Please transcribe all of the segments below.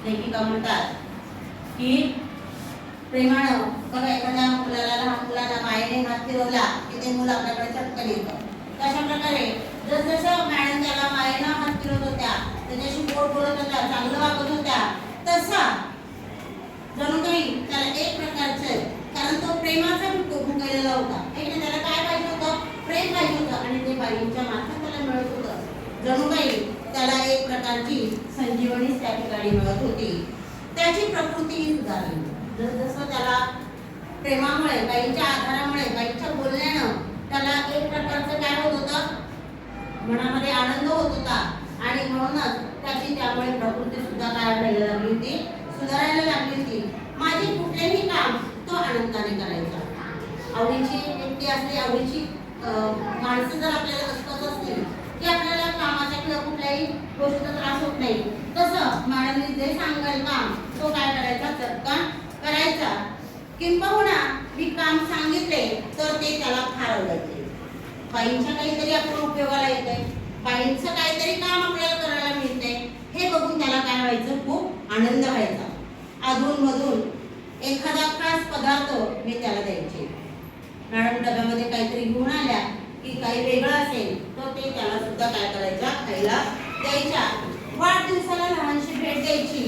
लेखिका म्हणतात की प्रेमानं बघा एखाद्या मुलाला, लहान मुलाला मायेने हात फिरवला की ते मुलं आपल्याकडे चटकन येतं. तशा प्रकारे जसजसं मॅडम त्याला मायेनं हात फिरवत होत्या, त्याच्याशी गोड बोलत होत्या, चांगलं वागत होत्या, तसा जणू काही त्याला एक प्रकारचं, कारण तो प्रेमाचा भुकेलेला होता. एक त्याला काय पाहिजे होतं? प्रेम पाहिजे होतं आणि ते बाईंच्या मार्फत त्याला मिळत होतं. जणू काही त्याला एक प्रकारची संजीवनीच त्या ठिकाणी मिळत होती. त्याची प्रकृतीही सुधारली. जसं त्याला प्रेमामुळे, बाईंच्या आधारामुळे, बाईंच्या बोलण्यानं त्याला एक प्रकारचं काय होत होतं? मनामध्ये आनंद होत होता आणि म्हणूनच त्याची त्यामुळे प्रकृती सुद्धा काय व्हायला लागली होती? सुधारायला लागली होती. माझे कुठलेही काम तो आनंदाने करायचा. आवडीची व्यक्ती असली, आवडीची माणसं जर आपल्याला असतच असतील की आपल्याला कामाच्या किंवा कुठल्याही गोष्टीचा त्रास होत नाही, तसं मॅडमने जे सांगाल काम तो काय करायचा? चटकन करायचा. किंबहुना मी काम सांगितले तर ते त्याला फार आवडायचे. बाईंच्या काहीतरी आपण उपयोगाला येते, बाईंचं काहीतरी काम आपल्याला करायला मिळते, हे बघून त्याला काय व्हायचं? खूप आनंद व्हायचा. अधूनमधून एखादा खास पदार्थ मी त्याला द्यायचे. मॅडम डब्यामध्ये काहीतरी घेऊन आल्या की काही वेगळं असेल तर ते त्याला सुद्धा काय करायच्या? खायला द्यायच्या. वाढदिवसाला लहानशी भेट द्यायची,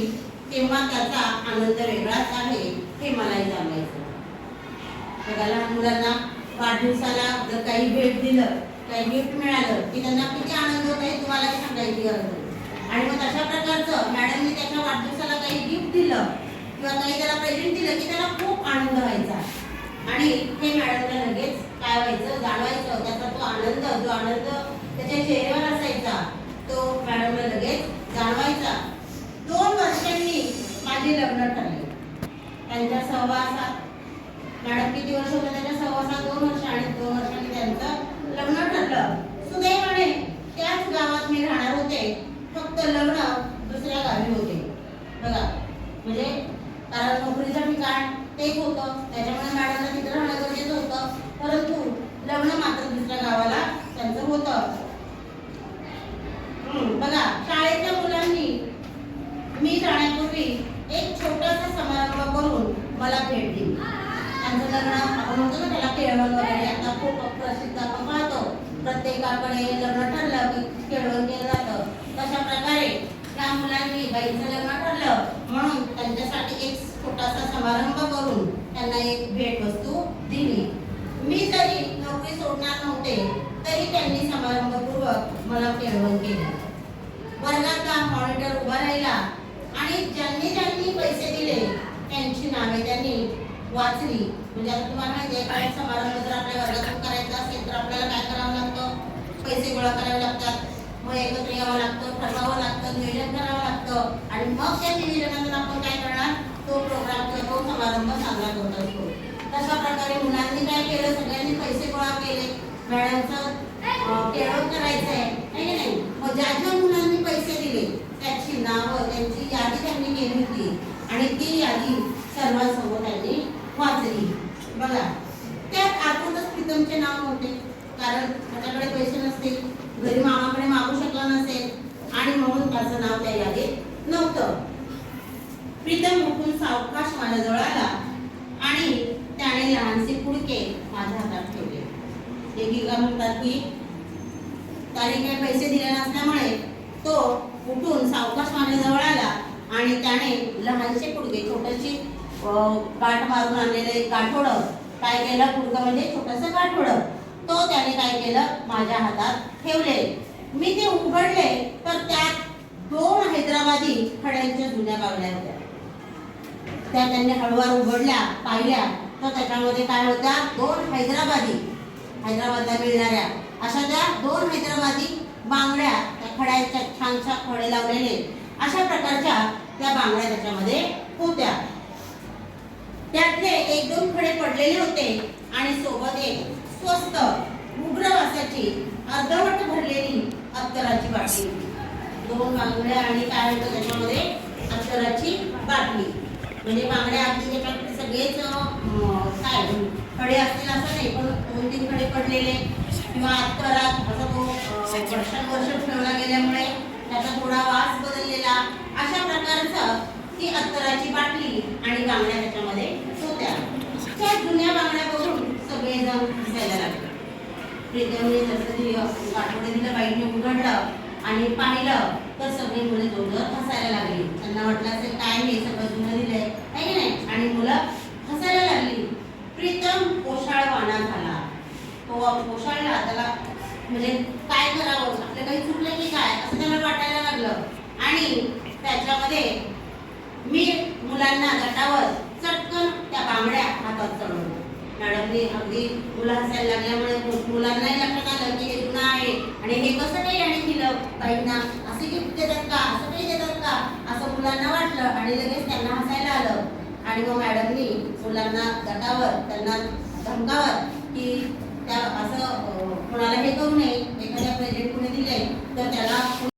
तेव्हा त्याचा आनंद वेगळाच आहे हे मलाही जाणवायचं. बघा, लहान मुलांना वाढदिवसाला जर काही भेट दिलं, काही गिफ्ट मिळालं की त्यांना किती आनंद होत आहे तुम्हाला सांगायची गरज नाही. आणि मग तशा प्रकारचं मॅडमने त्याच्या वाढदिवसाला काही गिफ्ट दिलं किंवा काही त्याला प्रेझेंट दिलं की त्याला खूप आनंद व्हायचा. आणि हे मॅडमला लगेच काय व्हायचं? जाणवायचं. त्याचा तो आनंद, जो आनंद त्याच्या चेहऱ्यावर असायचा तो मॅडमला लगेच जाणवायचा. 2 वर्षांनी माझे लग्न ठरले. त्यांच्या सहवासात मॅडम किती वर्ष होते? त्याच्या सहवासात 2 वर्ष आणि 2 वर्षांनी त्यांचं लग्न ठरलं. सुदैवाने त्याच गावात मी राहणार होते, फक्त लग्न दुसऱ्या गावी होते. बघा, म्हणजे कारण नोकरीचं ठिकाण तेच होतं, त्याच्यामुळे मॅडमला तिथे राहणं गरजेचं होतं, परंतु लग्न मात्र दुसऱ्या गावाला त्यांचं होतं. बघा, शाळेतल्या मुलांनी मी जाण्यापूर्वी एक छोटासा समारंभ करून मला भेट दिली. त्यांचं लग्न आपण म्हणतो ना त्याला केळवण वगैरे, आता खूप प्रसिद्ध आपण पाहतो, प्रत्येकाकडे लग्न ठरलं की केळवण केलं जातं. तशा प्रकारे त्या मुलांनी बाईचं लग्न ठरलं म्हणून त्यांच्यासाठी एक छोटासा समारंभ करून त्यांना एक भेटवस्तू दिली. मी जरी नोकरी सोडणार नव्हते तरी त्यांनी समारंभपूर्वक मला केळवण केलं. वर्गातला मॉनिटर उभा राहिला आणि ज्यांनी ज्यांनी पैसे दिले त्यांची नावे त्यांनी वाचली. म्हणजे आता तुम्हाला माहिती आहे, काही समारंभ जर आपल्या वर्गातून करायचा असेल तर आपल्याला काय करावं लागतं? पैसे गोळा करावे लागतात, मग एकत्र यावं लागतं, ठरवावं लागतं, नियोजन करावं लागतं आणि मग त्या नियोजनातून आपण काय करणार? तो प्रोग्राम किंवा तो समारंभ साजरा करत असतो. तशा प्रकारे मुलांनी काय केलं? सगळ्यांनी पैसे गोळा केले. मॅडमचं केळवण करायचं आहे की नाही? मग ज्या ज्या मुलांनी पैसे दिले त्याची नावं, त्यांची यादी त्यांनी केली होती आणि ती यादी सर्वांसमोर त्यांनी वाचली. बघा, त्यात अर्थातच प्रीतमचे नाव नव्हते, कारण त्याच्याकडे पैसे नसतील, घरी मामाकडे मागू शकला नसेल आणि म्हणून त्याचं नाव त्या यादीत नव्हतं. प्रीतम उठून सावकाश माझ्याजवळ आला आणि त्याने लहानसे पुडके माझ्या हातात ठेवले. लेखिका म्हणतात की त्याने काही पैसे दिले नसल्यामुळे तो उठून सावकाश माझ्याजवळ आला आणि त्याने लहानसे पुडके, छोटेशी गाठ मारून आणलेले गाठोडं, काय केलं? पुडकं म्हणजे छोटंसं गाठोडं, तो त्याने काय केलं? माझ्या हातात ठेवले. मी ते उघडले तर त्यात 2 हैदराबादी खड्यांच्या जुन्या बांगड्या होत्या. त्या त्यांनी हळूवार उघडल्या, पाहिल्या तर त्याच्यामध्ये काय होत्या? 2 हैदराबादला मिळणाऱ्या अशा त्या 2 हैदराबादी बांगड्या, त्या खड्यांच्या छानशा खडे लावलेले अशा प्रकारच्या त्या बांगड्या त्याच्यामध्ये होत्या. त्यातले 1-2 खडे पडलेले होते आणि सोबत एक स्वस्त उग्र वासाची अर्धवट भरलेली अत्तराची बाटली. 2 बांगड्या आणि काय होतं त्याच्यामध्ये? अत्तराची बाटली. म्हणजे बांगड्या अगदी त्याच्याकडे सगळेच काय खडे असतील असं नाही, पण 2-3 खडे पडलेले किंवा अत्तरात असा तो वर्षानुवर्ष ठेवला गेल्यामुळे त्याचा थोडा वास बदललेला, अशा प्रकारचं अत्तराची बाटली आणि बांगड्या त्याच्यामध्ये होत्या. त्या जुन्या बांगड्या बघून सगळेजण हसायला लागले. प्रीतमने जसं आठवडे दिलं, बाईने उघडलं आणि पाहिलं तर सगळी मुले जोरजोरात हसायला लागली. त्यांना वाटलं असेल काय नाही, सगळं जुनं दिलंय आहे की नाही, आणि मुलं हसायला लागली. प्रीतम पोशाळवाणा झाला. तो पोशाळला, त्याला म्हणजे काय करावं, आपलं काही चुकलं की काय असं त्याला वाटायला लागलं. आणि त्याच्यामध्ये मी मुलांना गटावर चटकन त्या बांगड्या हातात चढवल्या. मॅडमने अगदी मुलं हसायला लागल्यामुळे मुलांनाही लक्षात आलं की हे जुनं आहे आणि हे कसं काही आणि दिलं बाईंना, असे गिफ्ट देतात का, असं काही देतात का, असं मुलांना वाटलं आणि लगेच त्यांना हसायला आलं. आणि मग मॅडमनी मुलांना गटावर त्यांना धमकावत की त्या असं कोणाला हे करू नये, एखाद्या प्रेझेंट कोणी दिले तर त्याला